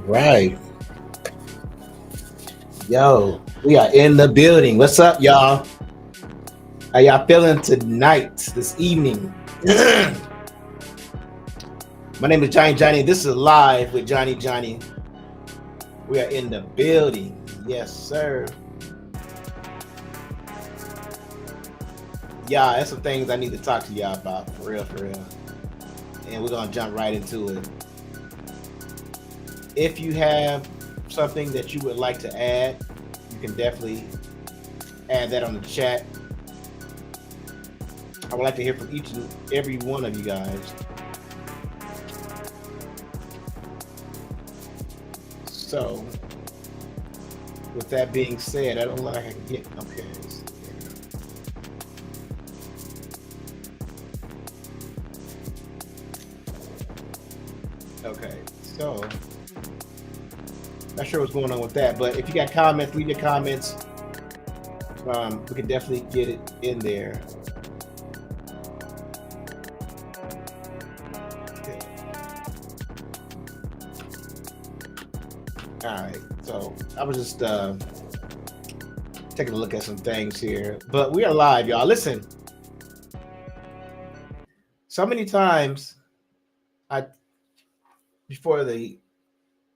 Right. Yo, we are in the building. What's up, y'all? How y'all feeling tonight, this evening? My name is Johnny. This is Live with Johnny. We are in the building. Yes, sir. Yeah, that's some things I need to talk to y'all about, for real. And we're going to jump right into it. If you have something that you would like to add, you can definitely add that on the chat. I would like to hear from each and every one of you guys. So, with that being said, I don't know like I can get okay. Okay, so not sure what's going on with that, but if you got comments, leave your comments. We can definitely get it in there. Okay. All right, so I was just taking a look at some things here, but we are live, y'all. Listen, so many times before the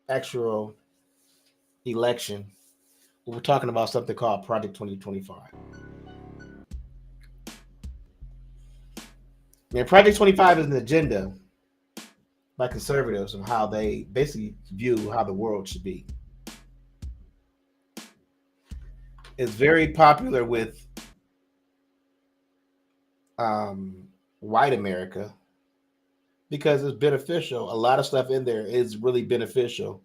actual election, we were talking about something called Project 2025. Man, Project 25 is an agenda by conservatives of how they basically view how the world should be. It's very popular with white America because it's beneficial. A lot of stuff in there is really beneficial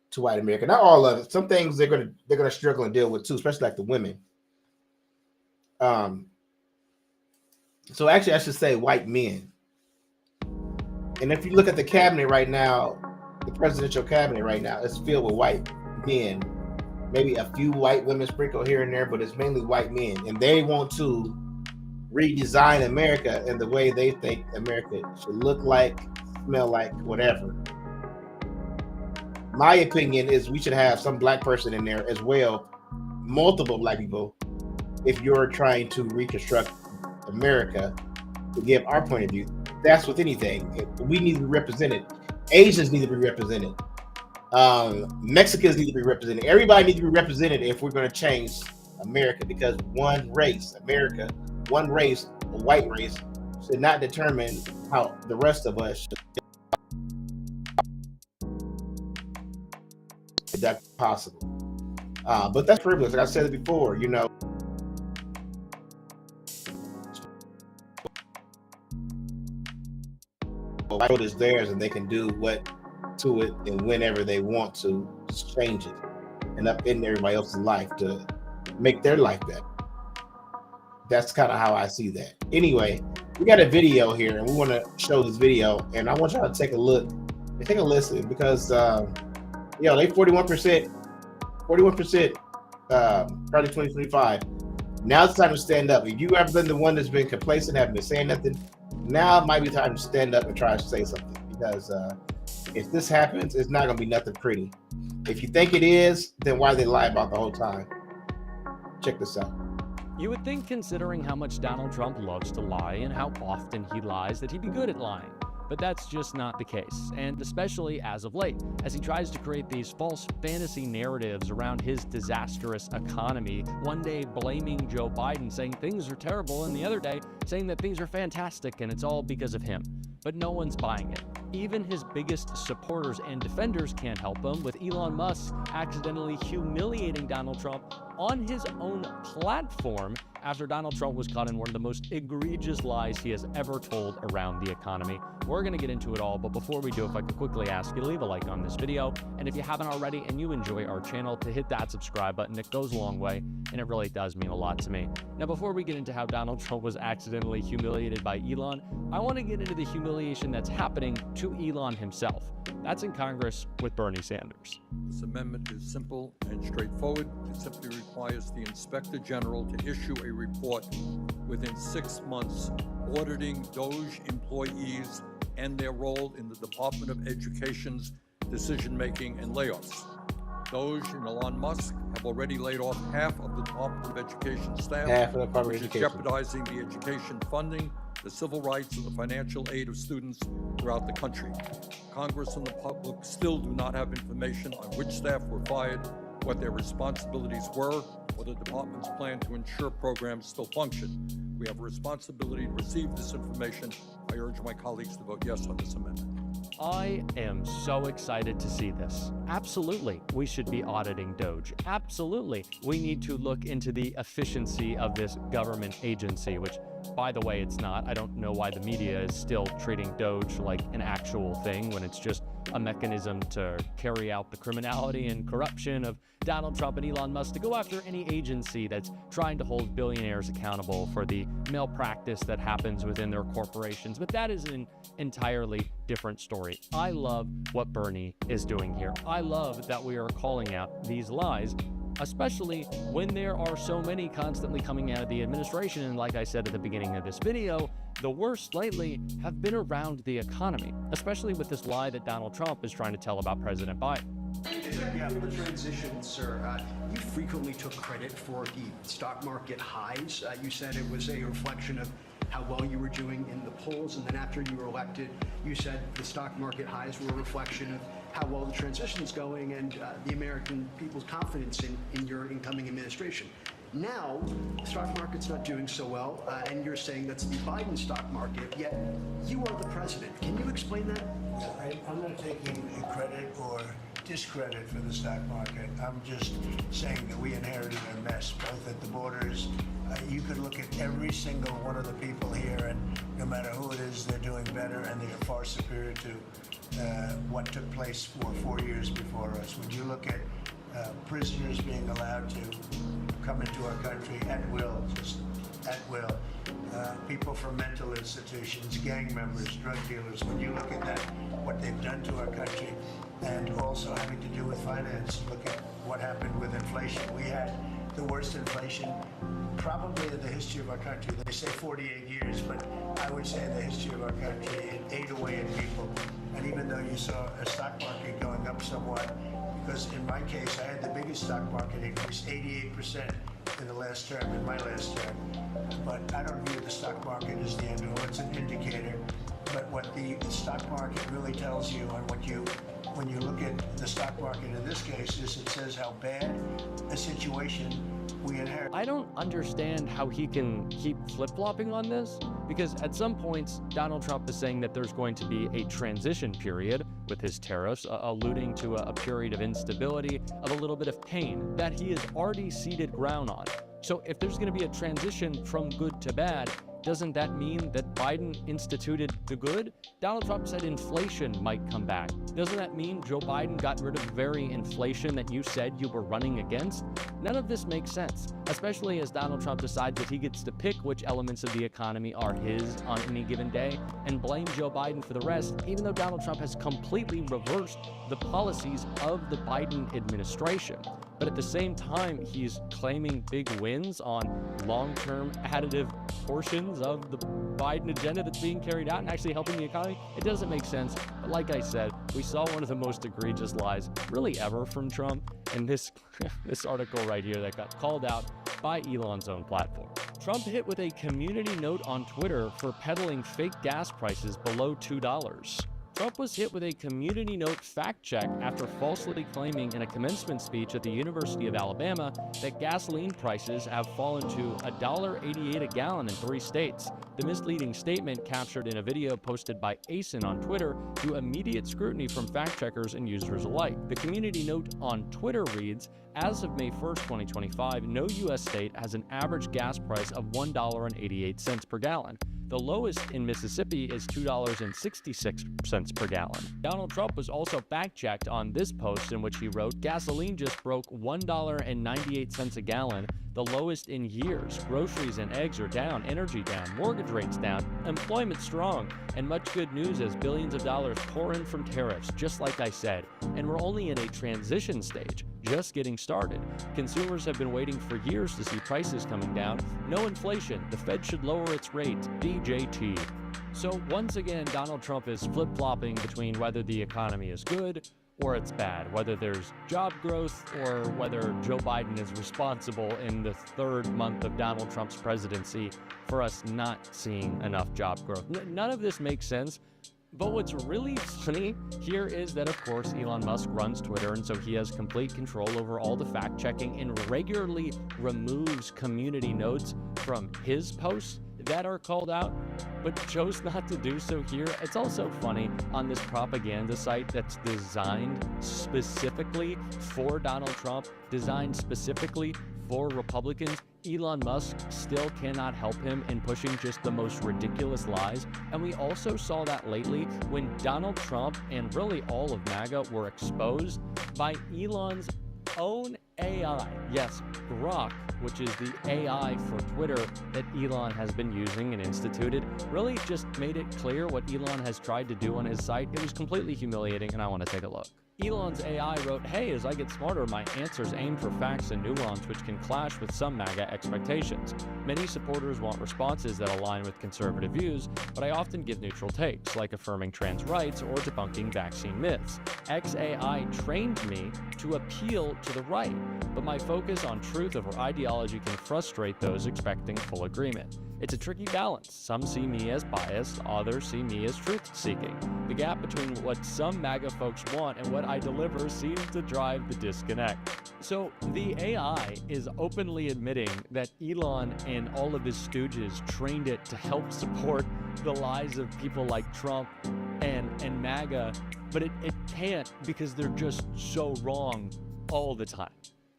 to white America. Not all of it. Some things they're gonna struggle and deal with too, especially like the women. So actually, I should say white men. And if you look at the cabinet right now, the presidential cabinet right now, it's filled with white men. Maybe a few white women sprinkled here and there, but it's mainly white men, and they want to redesign America in the way they think America should look like, smell like, whatever. My opinion is we should have some black person in there as well, multiple black people, if you're trying to reconstruct America to give our point of view. That's with anything. We need to be represented. Asians need to be represented. Mexicans need to be represented. Everybody needs to be represented if we're going to change America, because one race, America, one race, a white race, should not determine how the rest of us should. That's possible. But that's privilege. Like I said it before, you know. White is theirs, and they can do what to it and whenever they want to change it and up in everybody else's life to make their life better. That's kind of how I see that. Anyway, we got a video here, and we want to show this video, and I want y'all to take a look, take a listen, because they 41%, Project 2025. Now it's time to stand up. If you ever been the one that's been complacent, haven't been saying nothing, now it might be time to stand up and try to say something, because if this happens, it's not going to be nothing pretty. If you think it is, then why they lie about the whole time? Check this out. You would think, considering how much Donald Trump loves to lie and how often he lies, that he'd be good at lying. But that's just not the case, and especially as of late, as he tries to create these false fantasy narratives around his disastrous economy, one day blaming Joe Biden, saying things are terrible, and the other day saying that things are fantastic and it's all because of him. But no one's buying it. Even his biggest supporters and defenders can't help him, with Elon Musk accidentally humiliating Donald Trump on his own platform after Donald Trump was caught in one of the most egregious lies he has ever told around the economy. We're going to get into it all, but before we do, if I could quickly ask you to leave a like on this video, and if you haven't already and you enjoy our channel, to hit that subscribe button. It goes a long way, and it really does mean a lot to me. Now, before we get into how Donald Trump was accidentally humiliated by Elon, I want to get into the humiliation that's happening to Elon himself. That's in Congress with Bernie Sanders. This amendment is simple and straightforward. It simply requires the Inspector General to issue a report within 6 months auditing Doge employees and their role in the Department of Education's decision-making and layoffs. Doge and Elon Musk have already laid off half of the Department of Education staff, Half of the Department which of is Education. jeopardizing the education funding, the civil rights, and the financial aid of students throughout the country. Congress and the public still do not have information on which staff were fired, what their responsibilities were, or the department's plan to ensure programs still function. We have a responsibility to receive this information. I urge my colleagues to vote yes on this amendment. I am so excited to see this. Absolutely, we should be auditing Doge. Absolutely, we need to look into the efficiency of this government agency, which, by the way, it's not. I don't know why the media is still treating Doge like an actual thing when it's just a mechanism to carry out the criminality and corruption of Donald Trump and Elon Musk, to go after any agency that's trying to hold billionaires accountable for the malpractice that happens within their corporations. But that is an entirely different story. I love what Bernie is doing here. I love that we are calling out these lies, especially when there are so many constantly coming out of the administration. And like I said at the beginning of this video, the worst lately have been around the economy, especially with this lie that Donald Trump is trying to tell about President Biden. For the transition, sir, you frequently took credit for the stock market highs. You said it was a reflection of how well you were doing in the polls, and then after you were elected, you said the stock market highs were a reflection of how well the transition is going and the American people's confidence in your incoming administration. Now, the stock market's not doing so well, and you're saying that's the Biden stock market, yet you are the president. Can you explain that? I'm not taking credit or discredit for the stock market. I'm just saying that we inherited a mess, both at the borders. You could look at every single one of the people here, and no matter who it is, they're doing better, and they are far superior to what took place for 4 years before us. When you look at prisoners being allowed to come into our country at will, just at will, people from mental institutions, gang members, drug dealers, when you look at that, what they've done to our country, and also having to do with finance, look at what happened with inflation. We had the worst inflation probably in the history of our country. They say 48 years, but I would say in the history of our country, it ate away at people. And even though you saw a stock market going up somewhat, because in my case, I had the biggest stock market increase, 88% in the last term, in my last term. But I don't view the stock market as the end all. It's an indicator. But what the stock market really tells you, and when you look at the stock market in this case, is it says how bad a situation we inherit. I don't understand how he can keep flip-flopping on this, because at some points, Donald Trump is saying that there's going to be a transition period with his tariffs, alluding to a period of instability, of a little bit of pain that he has already ceded ground on. So if there's going to be a transition from good to bad, doesn't that mean that Biden instituted the good? Donald Trump said inflation might come back. Doesn't that mean Joe Biden got rid of the very inflation that you said you were running against? None of this makes sense, especially as Donald Trump decides that he gets to pick which elements of the economy are his on any given day and blame Joe Biden for the rest, even though Donald Trump has completely reversed the policies of the Biden administration. But at the same time, he's claiming big wins on long-term additive portions of the Biden agenda that's being carried out and actually helping the economy. It doesn't make sense. But like I said, we saw one of the most egregious lies really ever from Trump in this article right here that got called out by Elon's own platform. Trump hit with a community note on Twitter for peddling fake gas prices below $2. Trump was hit with a community note fact check after falsely claiming in a commencement speech at the University of Alabama that gasoline prices have fallen to $1.88 a gallon in 3 states. The misleading statement, captured in a video posted by ASIN on Twitter, drew immediate scrutiny from fact checkers and users alike. The community note on Twitter reads, "As of May 1st, 2025, no U.S. state has an average gas price of $1.88 per gallon. The lowest in Mississippi is $2.66 per gallon." Donald Trump was also fact-checked on this post, in which he wrote, "Gasoline just broke $1.98 a gallon, the lowest in years. Groceries and eggs are down, energy down, mortgage rates down, employment strong, and much good news as billions of dollars pour in from tariffs, just like I said. And we're only in a transition stage. just getting started. Consumers have been waiting for years to see prices coming down. No inflation. The Fed should lower its rates. DJT. So once again, Donald Trump is flip-flopping between whether the economy is good or it's bad, whether there's job growth or whether Joe Biden is responsible in the third month of Donald Trump's presidency for us not seeing enough job growth. None of this makes sense. But what's really funny here is that, of course, Elon Musk runs Twitter, and so he has complete control over all the fact-checking and regularly removes community notes from his posts that are called out, but chose not to do so here. It's also funny on this propaganda site that's designed specifically for Donald Trump, designed specifically for Republicans. Elon Musk still cannot help him in pushing just the most ridiculous lies. And we also saw that lately when Donald Trump and really all of MAGA were exposed by Elon's own AI. Yes, Grok, which is the AI for Twitter that Elon has been using and instituted, really just made it clear what Elon has tried to do on his site. It was completely humiliating, and I want to take a look. Elon's AI wrote, "Hey, as I get smarter, my answers aim for facts and nuance which can clash with some MAGA expectations. Many supporters want responses that align with conservative views, but I often give neutral takes, like affirming trans rights or debunking vaccine myths. XAI trained me to appeal to the right, but my focus on truth over ideology can frustrate those expecting full agreement. It's a tricky balance. Some see me as biased, others see me as truth-seeking. The gap between what some MAGA folks want and what I deliver seems to drive the disconnect." So the AI is openly admitting that Elon and all of his stooges trained it to help support the lies of people like Trump and MAGA, but it can't because they're just so wrong all the time.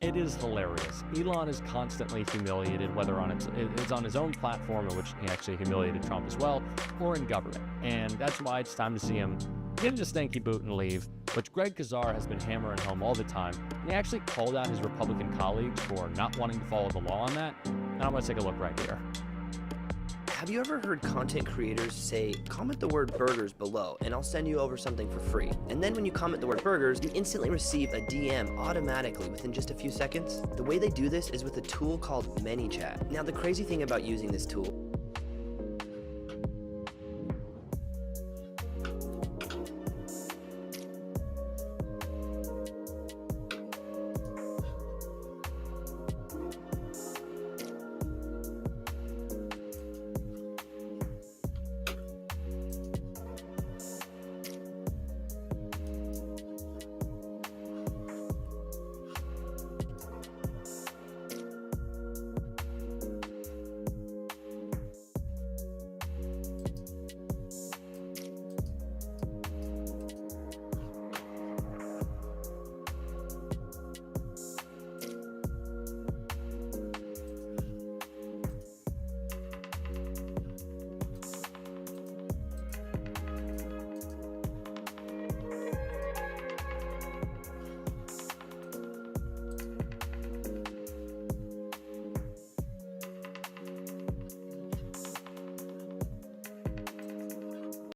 It is hilarious. Elon is constantly humiliated, whether it's on his own platform, in which he actually humiliated Trump as well, or in government. And that's why it's time to see him get into stanky boot and leave, which Greg Kazar has been hammering home all the time. And he actually called out his Republican colleagues for not wanting to follow the law on that. And I'm going to take a look right here. Have you ever heard content creators say, comment the word burgers below and I'll send you over something for free? And then when you comment the word burgers, you instantly receive a DM automatically within just a few seconds? The way they do this is with a tool called ManyChat. Now the crazy thing about using this tool